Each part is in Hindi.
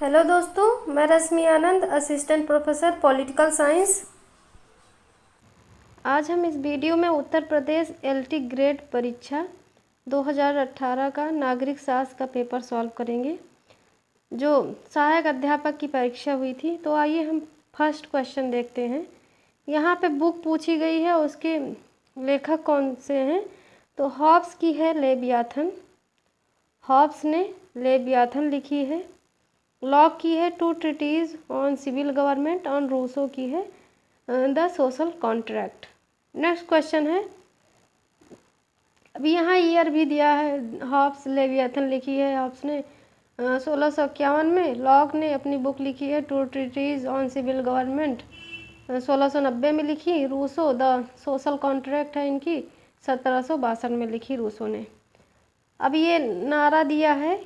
हेलो दोस्तों, मैं रश्मि आनंद, असिस्टेंट प्रोफेसर पॉलिटिकल साइंस। आज हम इस वीडियो में उत्तर प्रदेश एलटी ग्रेड परीक्षा 2018 का नागरिक शास्त्र का पेपर सॉल्व करेंगे, जो सहायक अध्यापक की परीक्षा हुई थी। तो आइए हम फर्स्ट क्वेश्चन देखते हैं। यहाँ पे बुक पूछी गई है, उसके लेखक कौन से हैं? तो हॉब्स की है लेवियाथन, हॉब्स ने लेवियाथन लिखी है। लॉक की है two treaties on civil government, on Rousseau की है the social contract. Next question है, अभी यहाँ ईयर भी दिया है। हॉब्स लेवियाथन लिखी है हॉब्स ने 1651 में। लॉक ने अपनी बुक लिखी है two treaties on civil government 1690 में लिखी। रूसो द सोशल कॉन्ट्रैक्ट है इनकी 1762 में लिखी रूसो ने। अब ये नारा दिया है,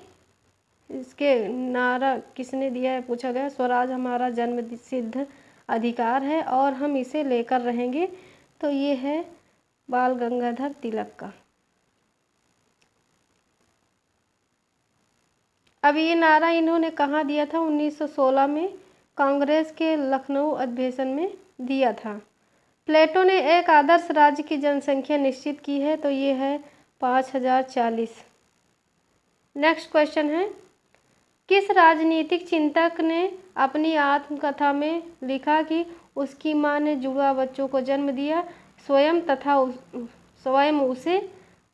इसके नारा किसने दिया है पूछा गया। स्वराज हमारा जन्म सिद्ध अधिकार है और हम इसे लेकर रहेंगे। तो ये है बाल गंगाधर तिलक का। अब ये नारा इन्होंने कहाँ दिया था? 1916 में कांग्रेस के लखनऊ अधिवेशन में दिया था। प्लेटो ने एक आदर्श राज्य की जनसंख्या निश्चित की है, तो ये है 5040। नेक्स्ट क्वेश्चन है, किस राजनीतिक चिंतक ने अपनी आत्मकथा में लिखा कि उसकी मां ने जुड़वा बच्चों को जन्म दिया, स्वयं तथा स्वयं उसे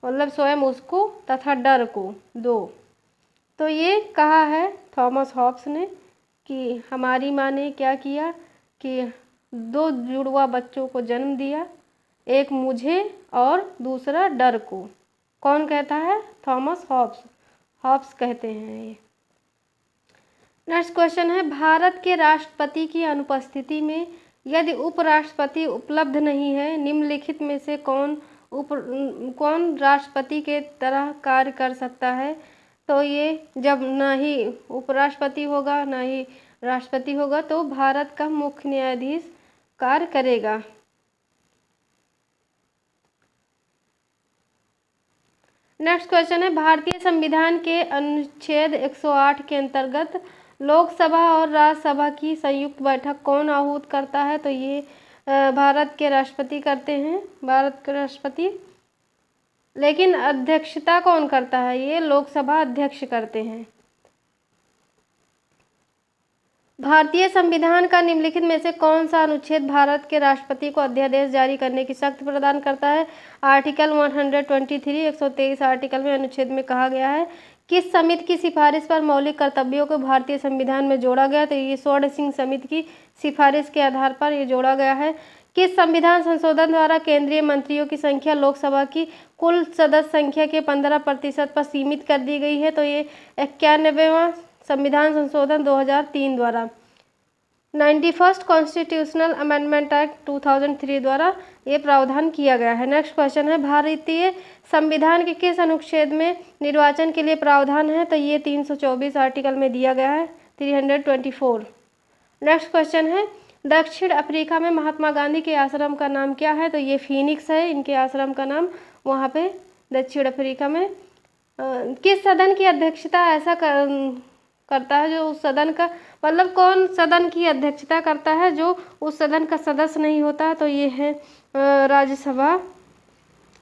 स्वयं उसको तथा डर को दो? तो ये कहा है थॉमस हॉब्स ने कि हमारी मां ने क्या किया कि दो जुड़वा बच्चों को जन्म दिया, एक मुझे और दूसरा डर को। कौन कहता है? थॉमस हॉब्स, हॉब्स कहते हैं ये। नेक्स्ट क्वेश्चन है, भारत के राष्ट्रपति की अनुपस्थिति में यदि उपराष्ट्रपति उपलब्ध नहीं है, निम्नलिखित में से कौन राष्ट्रपति के तरह कार्य कर सकता है? तो ये जब ना ही उपराष्ट्रपति होगा ना ही राष्ट्रपति होगा, तो भारत का मुख्य न्यायाधीश कार्य करेगा। नेक्स्ट क्वेश्चन है, भारतीय संविधान के अनुच्छेद 108 के अंतर्गत लोकसभा और राज्यसभा की संयुक्त बैठक कौन आहूत करता है? तो ये भारत के राष्ट्रपति करते हैं, भारत के राष्ट्रपति। लेकिन अध्यक्षता कौन करता है? ये लोकसभा अध्यक्ष करते हैं। भारतीय संविधान का निम्नलिखित में से कौन सा अनुच्छेद भारत के राष्ट्रपति को अध्यादेश जारी करने की शक्ति प्रदान करता है? आर्टिकल 123 123 आर्टिकल में अनुच्छेद में कहा गया है, किस समिति की सिफारिश पर मौलिक कर्तव्यों को भारतीय संविधान में जोड़ा गया? तो ये स्वर्ण सिंह समिति की सिफारिश के आधार पर ये जोड़ा गया है। किस संविधान संशोधन द्वारा केंद्रीय मंत्रियों की संख्या लोकसभा की कुल सदस्य संख्या के 15% पर सीमित कर दी गई है? तो ये 91वां संविधान संशोधन 2003 द्वारा, 91st कॉन्स्टिट्यूशनल अमेंडमेंट एक्ट 2003 द्वारा ये प्रावधान किया गया है। नेक्स्ट क्वेश्चन है, भारतीय संविधान के किस अनुच्छेद में निर्वाचन के लिए प्रावधान है? तो ये 324 आर्टिकल में दिया गया है, 324। नेक्स्ट क्वेश्चन है, दक्षिण अफ्रीका में महात्मा गांधी के आश्रम का नाम क्या है? तो ये फिनिक्स है इनके आश्रम का नाम, वहाँ पे दक्षिण अफ्रीका में। किस सदन की अध्यक्षता ऐसा करता है जो उस सदन का कौन सदन की अध्यक्षता करता है जो उस सदन का सदस्य नहीं होता? तो ये है राज्यसभा।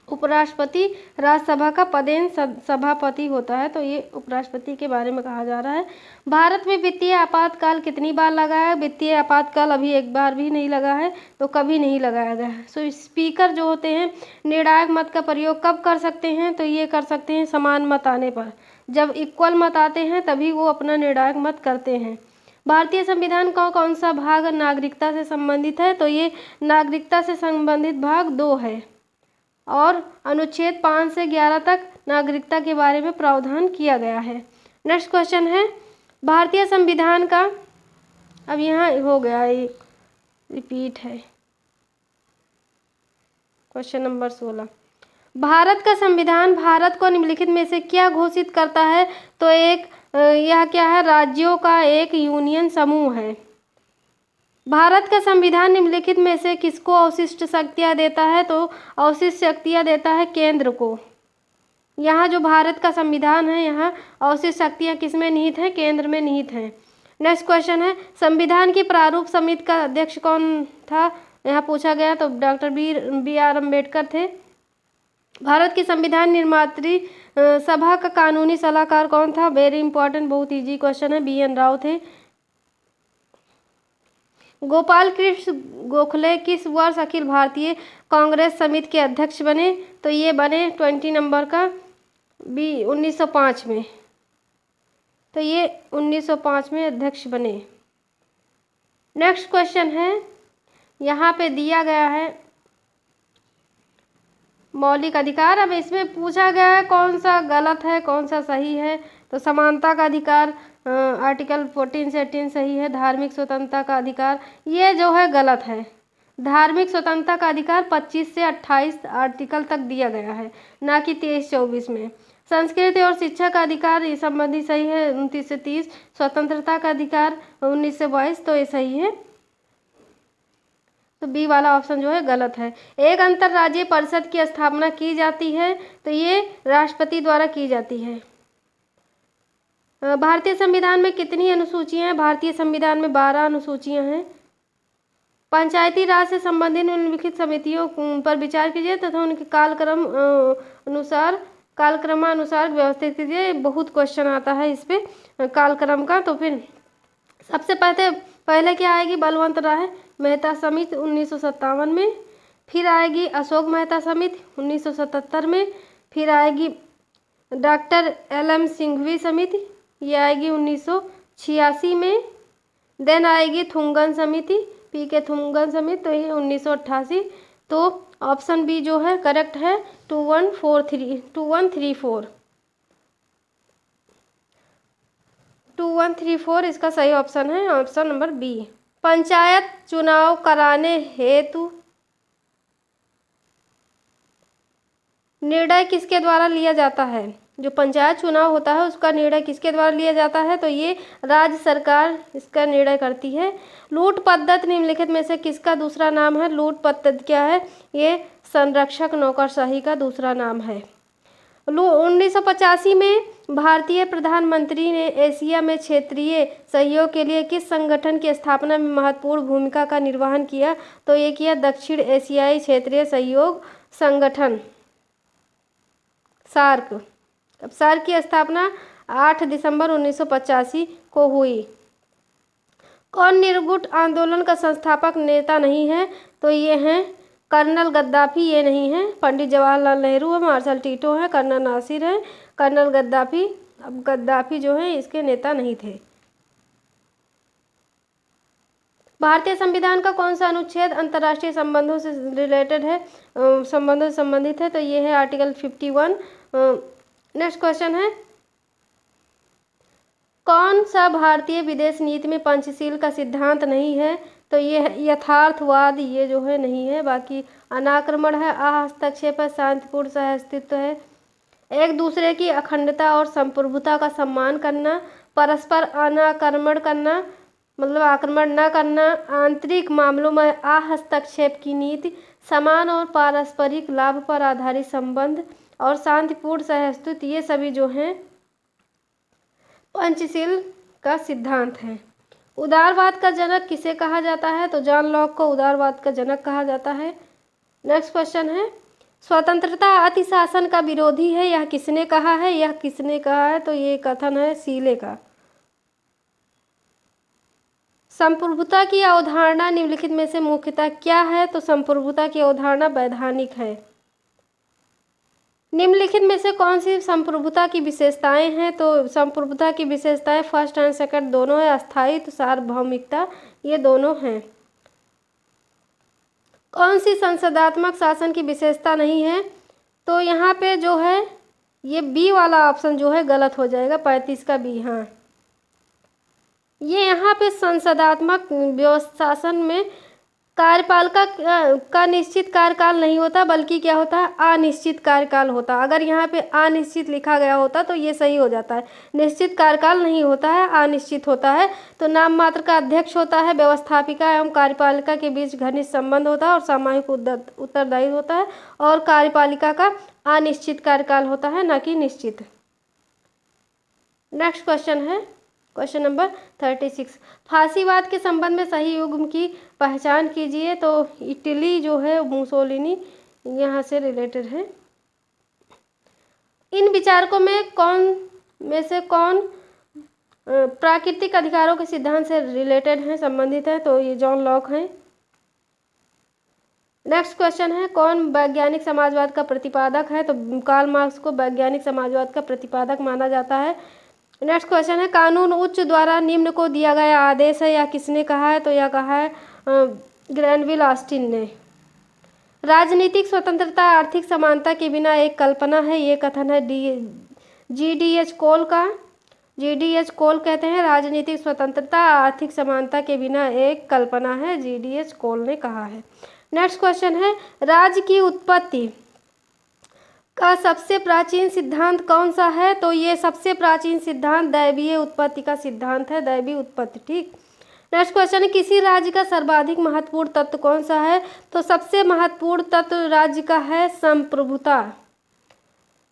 उपराष्ट्रपति राज्यसभा का पदेन सभापति होता है, तो ये उपराष्ट्रपति के बारे में कहा जा रहा है। भारत में वित्तीय आपातकाल कितनी बार लगा है? वित्तीय आपातकाल अभी एक बार भी नहीं लगा है, तो कभी नहीं लगाया गया है। सो स्पीकर जो होते हैं निर्णायक मत का प्रयोग कब कर सकते हैं? तो ये कर सकते हैं समान मत आने पर, जब इक्वल मत आते हैं तभी वो अपना निर्णायक मत करते हैं। भारतीय संविधान का कौन सा भाग नागरिकता से संबंधित है? तो ये नागरिकता से संबंधित भाग 2 है और अनुच्छेद 5 से 11 तक नागरिकता के बारे में प्रावधान किया गया है। नेक्स्ट क्वेश्चन है, भारतीय संविधान का, अब यहाँ हो गया एक रिपीट है, क्वेश्चन नंबर 16। भारत का संविधान भारत को निम्नलिखित में से क्या घोषित करता है? तो यह क्या है? राज्यों का एक यूनियन समूह है। भारत का संविधान निम्नलिखित में से किसको अवशिष्ट शक्तियाँ देता है? तो अवशिष्ट शक्तियाँ देता है केंद्र को। यहाँ जो भारत का संविधान है, यहाँ अवशिष्ट शक्तियाँ किस में निहित हैं? केंद्र में निहित हैं। नेक्स्ट क्वेश्चन है, संविधान की प्रारूप समिति का अध्यक्ष कौन था? यहाँ पूछा गया तो डॉक्टर बी आर अम्बेडकर थे। भारत की संविधान निर्मात्री सभा का कानूनी सलाहकार कौन था? वेरी इंपॉर्टेंट, बहुत इजी क्वेश्चन है, बी एन राव थे। गोपाल कृष्ण गोखले किस वर्ष अखिल भारतीय कांग्रेस समिति के अध्यक्ष बने? तो ये बने 20 नंबर का बी 1905 में। तो ये 1905 में अध्यक्ष बने। नेक्स्ट क्वेश्चन है, यहाँ पे दिया गया है मौलिक अधिकार। अब इसमें पूछा गया है कौन सा गलत है कौन सा सही है। तो समानता का अधिकार आर्टिकल 14 से 18 सही है। धार्मिक स्वतंत्रता का अधिकार ये जो है गलत है। धार्मिक स्वतंत्रता का अधिकार 25 से 28 आर्टिकल तक दिया गया है, ना कि 23-24 में। संस्कृति और शिक्षा का अधिकार ये संबंधी सही है 29 से 30। स्वतंत्रता का अधिकार 19 से 22, तो ये सही है। तो बी वाला ऑप्शन जो है गलत है। एक अंतर्राज्यीय परिषद की स्थापना की जाती है, तो ये राष्ट्रपति द्वारा की जाती है। भारतीय संविधान में कितनी अनुसूचियां हैं? भारतीय संविधान में 12 अनुसूचियां हैं। पंचायती राज से संबंधित निम्नलिखित समितियों पर विचार कीजिए तथा उनके कालक्रमानुसार व्यवस्थित कीजिए। बहुत क्वेश्चन आता है इस पे कालक्रम का। तो फिर सबसे पहले क्या आएगी? बलवंत राय मेहता समिति 1957 में। फिर आएगी अशोक मेहता समिति 1977 में। फिर आएगी डॉक्टर LM सिंघवी समिति, ये आएगी 1986 में। देन आएगी थुंगन समिति, PK थुंगन समिति, तो ये 1988। तो ऑप्शन बी जो है करेक्ट है 2134। 2134 इसका सही ऑप्शन है, ऑप्शन नंबर बी। पंचायत चुनाव कराने हेतु निर्णय किसके द्वारा लिया जाता है? जो पंचायत चुनाव होता है उसका निर्णय किसके द्वारा लिया जाता है? तो ये राज्य सरकार इसका निर्णय करती है। लूट पद्धति निम्नलिखित में से किसका दूसरा नाम है? लूट पद्धति क्या है? ये संरक्षक नौकरशाही का दूसरा नाम है। 1985 में भारतीय प्रधानमंत्री ने एशिया में क्षेत्रीय सहयोग के लिए किस संगठन की स्थापना में महत्वपूर्ण भूमिका का निर्वहन किया? तो ये किया दक्षिण एशियाई क्षेत्रीय सहयोग संगठन, सार्क। अब सार्क की स्थापना 8 दिसंबर 1985 को हुई। कौन निर्गुट आंदोलन का संस्थापक नेता नहीं है? तो ये हैं कर्नल गद्दाफी, ये नहीं है। पंडित जवाहरलाल नेहरू है, मार्शल टीटो है, कर्नल नासिर है, कर्नल गद्दाफी। अब गद्दाफी जो है इसके नेता नहीं थे। भारतीय संविधान का कौन सा अनुच्छेद अंतर्राष्ट्रीय संबंधों से रिलेटेड है, संबंधों से संबंधित है? तो ये है आर्टिकल 51। नेक्स्ट क्वेश्चन है, कौन सा भारतीय विदेश नीति में पंचशील का सिद्धांत नहीं है? तो ये है यथार्थवाद, ये जो है नहीं है। बाकी अनाक्रमण है, अहस्तक्षेप है, शांतिपूर्ण सहअस्तित्व है, एक दूसरे की अखंडता और संप्रभुता का सम्मान करना, परस्पर अनाक्रमण करना मतलब आक्रमण न करना, आंतरिक मामलों में अहस्तक्षेप की नीति, समान और पारस्परिक लाभ पर आधारित संबंध और शांतिपूर्ण सहअस्तित्व, ये सभी जो हैं पंचशील का सिद्धांत है। उदारवाद का जनक किसे कहा जाता है? तो जॉन लॉक को उदारवाद का जनक कहा जाता है। नेक्स्ट क्वेश्चन है, स्वतंत्रता अतिशासन का विरोधी है, यह किसने कहा है? यह किसने कहा है? तो ये कथन है सीले का। संप्रभुता की अवधारणा निम्नलिखित में से मुख्यतः क्या है? तो संप्रभुता की अवधारणा वैधानिक है। निम्नलिखित में से कौन सी संप्रभुता की विशेषताएं हैं? तो संप्रभुता की विशेषताएं फर्स्ट एंड सेकंड दोनों है। अस्थायित्व, सार्वभौमिकता, ये दोनों हैं। कौन सी संसदात्मक शासन की विशेषता नहीं है? तो यहाँ पे जो है ये बी वाला ऑप्शन जो है गलत हो जाएगा, 35 का बी। हाँ, ये यहाँ पे संसदात्मक शासन में कार्यपालिका का निश्चित कार्यकाल नहीं होता, बल्कि क्या होता है अनिश्चित कार्यकाल होता। अगर यहाँ पे अनिश्चित लिखा गया होता तो ये सही हो जाता है। निश्चित कार्यकाल नहीं होता है, अनिश्चित होता है। तो नाम मात्र का अध्यक्ष होता है, व्यवस्थापिका एवं कार्यपालिका के बीच घनिष्ठ संबंध होता है और सामूहिक उत्तरदायित्व होता है, और कार्यपालिका का अनिश्चित कार्यकाल होता है, न कि निश्चित। नेक्स्ट क्वेश्चन है, क्वेश्चन नंबर 36, फासीवाद के संबंध में सही युग्म की पहचान कीजिए। तो इटली जो है मुसोलिनी यहाँ से रिलेटेड है। इन विचारकों में से कौन प्राकृतिक अधिकारों के सिद्धांत से रिलेटेड है, संबंधित है? तो ये जॉन लॉक हैं। नेक्स्ट क्वेश्चन है, कौन वैज्ञानिक समाजवाद का प्रतिपादक है? तो कार्ल मार्क्स को वैज्ञानिक समाजवाद का प्रतिपादक माना जाता है। नेक्स्ट क्वेश्चन है, कानून उच्च द्वारा निम्न को दिया गया आदेश है, या किसने कहा है? तो यह कहा है ग्रैनविल ऑस्टिन ने। राजनीतिक स्वतंत्रता आर्थिक समानता के बिना एक कल्पना है, ये कथन है GDH कोल का। GDH कोल कहते हैं राजनीतिक स्वतंत्रता आर्थिक समानता के बिना एक कल्पना है, GDH कोल ने कहा है। नेक्स्ट क्वेश्चन है, राज्य की उत्पत्ति का सबसे प्राचीन सिद्धांत कौन सा है? तो ये सबसे प्राचीन सिद्धांत दैवीय उत्पत्ति का सिद्धांत है, दैवीय उत्पत्ति। ठीक। नेक्स्ट क्वेश्चन है, किसी राज्य का सर्वाधिक महत्वपूर्ण तत्व कौन सा है? तो सबसे महत्वपूर्ण तत्व राज्य का है संप्रभुता।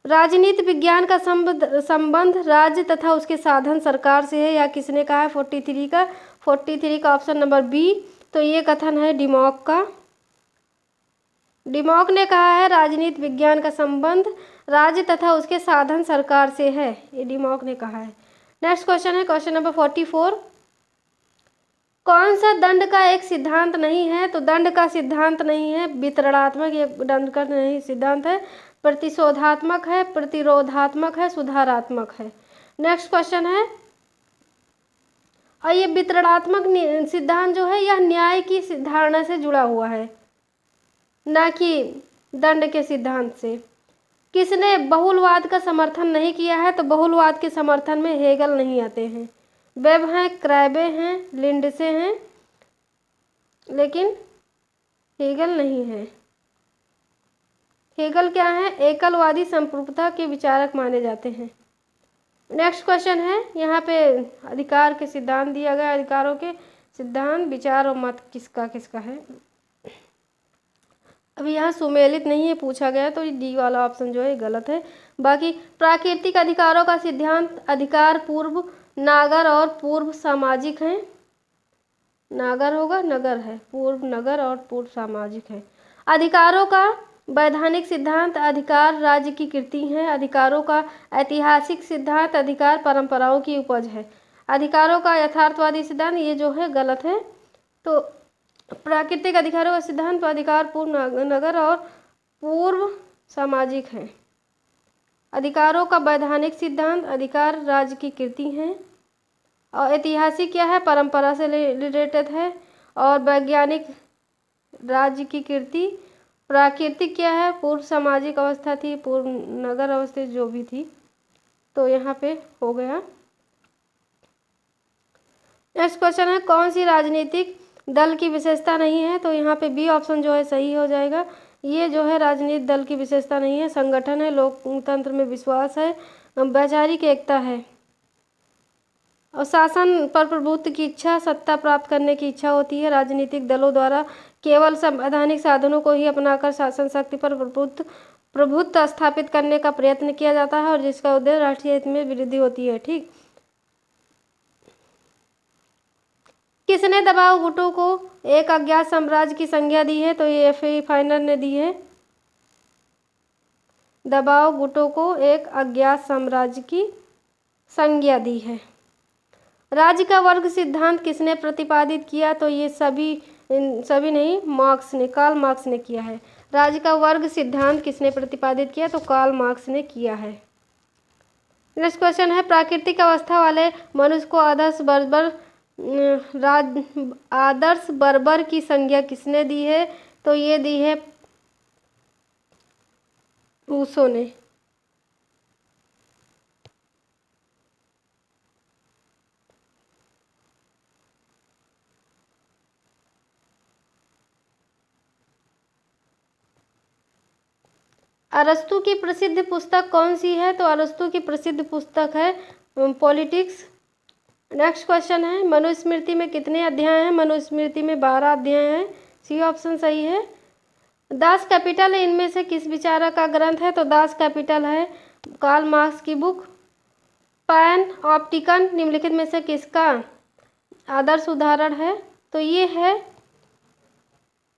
राजनीति विज्ञान का संबंध राज्य तथा उसके साधन सरकार से है, या किसने कहा है? 43 का ऑप्शन नंबर बी। तो ये कथन है डिमॉक का। डिमॉक ने कहा है राजनीति विज्ञान का संबंध राज्य तथा उसके साधन सरकार से है, ये डिमॉक ने कहा है। नेक्स्ट क्वेश्चन है क्वेश्चन नंबर 44, कौन सा दंड का एक सिद्धांत नहीं है? तो दंड का सिद्धांत नहीं है वितरणात्मक, ये दंड का नहीं सिद्धांत है, प्रतिशोधात्मक है, प्रतिरोधात्मक है, सुधारात्मक है। नेक्स्ट क्वेश्चन है, और ये वितरणात्मक सिद्धांत जो है यह न्याय की धारणा से जुड़ा हुआ है, ना कि दंड के सिद्धांत से। किसने बहुलवाद का समर्थन नहीं किया है? तो बहुलवाद के समर्थन में हेगल नहीं आते हैं, वेब हैं, क्रैबे हैं, लिंडसे हैं, लेकिन हेगल नहीं है। हेगल क्या है? एकलवादी संप्रभुता के विचारक माने जाते हैं। नेक्स्ट क्वेश्चन है, यहाँ पे अधिकार के सिद्धांत दिया गया, अधिकारों के सिद्धांत, विचार और मत किसका किसका है? अभी यहाँ सुमेलित नहीं है पूछा गया, तो ये डी वाला ऑप्शन जो है गलत है। बाकी प्राकृतिक अधिकारों का सिद्धांत, अधिकार पूर्व नागर और पूर्व सामाजिक हैं। नागर होगा, नगर है, पूर्व नगर और पूर्व सामाजिक है। अधिकारों का वैधानिक सिद्धांत, अधिकार राज्य की कृति है। अधिकारों का ऐतिहासिक सिद्धांत, अधिकार परंपराओं की उपज है। अधिकारों का यथार्थवादी सिद्धांत, ये जो है गलत है। तो प्राकृतिक अधिकारों का सिद्धांत, अधिकार पूर्व नगर और पूर्व सामाजिक है। अधिकारों का वैधानिक सिद्धांत, अधिकार राज्य की कृति है। और ऐतिहासिक क्या है? परंपरा से रिलेटेड है। और वैज्ञानिक राज्य की कृति। प्राकृतिक क्या है? पूर्व सामाजिक अवस्था थी, पूर्व नगर अवस्था जो भी थी। तो यहाँ पे हो गया। नेक्स्ट क्वेश्चन है, कौन सी राजनीतिक दल की विशेषता नहीं है? तो यहाँ पे बी ऑप्शन जो है सही हो जाएगा। ये जो है राजनीतिक दल की विशेषता नहीं है, संगठन है, लोकतंत्र में विश्वास है, वैचारिक एकता है, और शासन पर प्रभुत्व की इच्छा, सत्ता प्राप्त करने की इच्छा होती है। राजनीतिक दलों द्वारा केवल संवैधानिक साधनों को ही अपनाकर शासन शक्ति पर प्रभुत्व स्थापित करने का प्रयत्न किया जाता है, और जिसका उद्देश्य राष्ट्रीय हित में वृद्धि होती है। ठीक। किसने दबाव गुटों को एक अज्ञात साम्राज्य की संज्ञा दी है? तो ये एफ.ए. फाइनर ने दी है। दबाव गुटों को एक अज्ञात साम्राज्य की संज्ञा दी है। राज्य का वर्ग सिद्धांत किसने प्रतिपादित किया? तो ये सभी नहीं, मार्क्स ने, कार्ल मार्क्स ने किया है। राज्य का वर्ग सिद्धांत किसने प्रतिपादित किया? तो कार्ल मार्क्स ने किया है। नेक्स्ट क्वेश्चन है, प्राकृतिक अवस्था वाले मनुष्य को आदर्श बर्बर की संज्ञा किसने दी है? तो ये दी है रूसो ने। अरस्तु की प्रसिद्ध पुस्तक कौन सी है? तो अरस्तु की प्रसिद्ध पुस्तक है पॉलिटिक्स। नेक्स्ट क्वेश्चन है, मनुस्मृति में कितने अध्याय हैं? मनुस्मृति में 12 अध्याय हैं, सी ऑप्शन सही है। दास कैपिटल इनमें से किस विचारक का ग्रंथ है? तो दास कैपिटल है कार्ल मार्क्स की बुक। पैन ऑप्टिकन निम्नलिखित में से किसका आदर्श उदाहरण है? तो ये है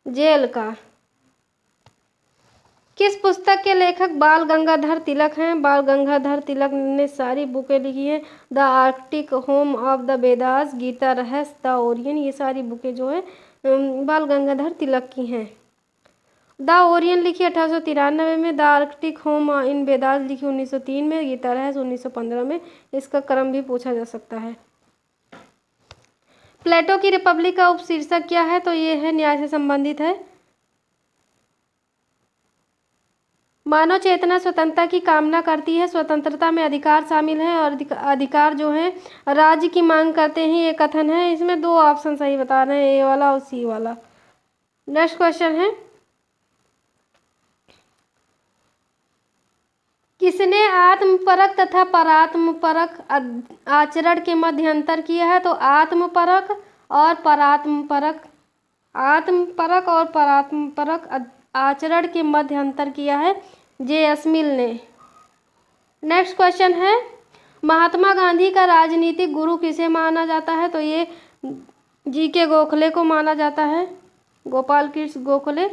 जेल का। किस पुस्तक के लेखक बाल गंगाधर तिलक हैं? बाल गंगाधर तिलक ने सारी बुकें लिखी हैं। The Arctic home of the Vedas, Gita Rahasya, the Orion, ये सारी बुकें जो है बाल गंगाधर तिलक की हैं। द ओरियन लिखी 1893 में, the Arctic home in Vedas लिखी 1903 में, गीता रहस्य 1915 में। इसका क्रम भी पूछा जा सकता है। प्लेटो की रिपब्लिक का उपशीर्षक क्या है? तो ये है न्याय से संबंधित है। मानव चेतना स्वतंत्रता की कामना करती है, स्वतंत्रता में अधिकार शामिल है और अधिकार जो है राज्य की मांग करते हैं, ये कथन है। इसमें दो ऑप्शन सही बता रहे हैं, ए वाला और सी वाला। नेक्स्ट क्वेश्चन है, किसने आत्मपरक तथा परात्मपरक आचरण के मध्य अंतर किया है? तो आत्मपरक और परात्मपरक, आत्मपरक और परात्मपरक आचरण के मध्य अंतर किया है जे स्मिल ने। नेक्स्ट क्वेश्चन है, महात्मा गांधी का राजनीतिक गुरु किसे माना जाता है? तो ये जी.के. गोखले को माना जाता है, गोपाल कृष्ण गोखले।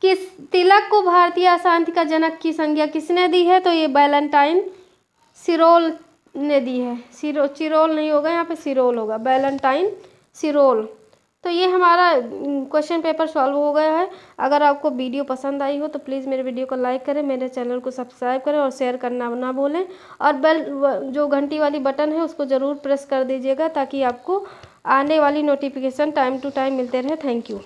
किस तिलक को भारतीय अशांति का जनक की संज्ञा किसने दी है? तो ये वैलेंटाइन सिरोल ने दी है। चिरोल नहीं होगा, यहाँ पे सिरोल होगा, वैलेंटाइन सिरोल। तो ये हमारा क्वेश्चन पेपर सॉल्व हो गया है। अगर आपको वीडियो पसंद आई हो तो प्लीज़ मेरे वीडियो को लाइक करें, मेरे चैनल को सब्सक्राइब करें और शेयर करना ना भूलें, और बेल जो घंटी वाली बटन है उसको ज़रूर प्रेस कर दीजिएगा ताकि आपको आने वाली नोटिफिकेशन टाइम टू टाइम मिलते रहे। Thank you.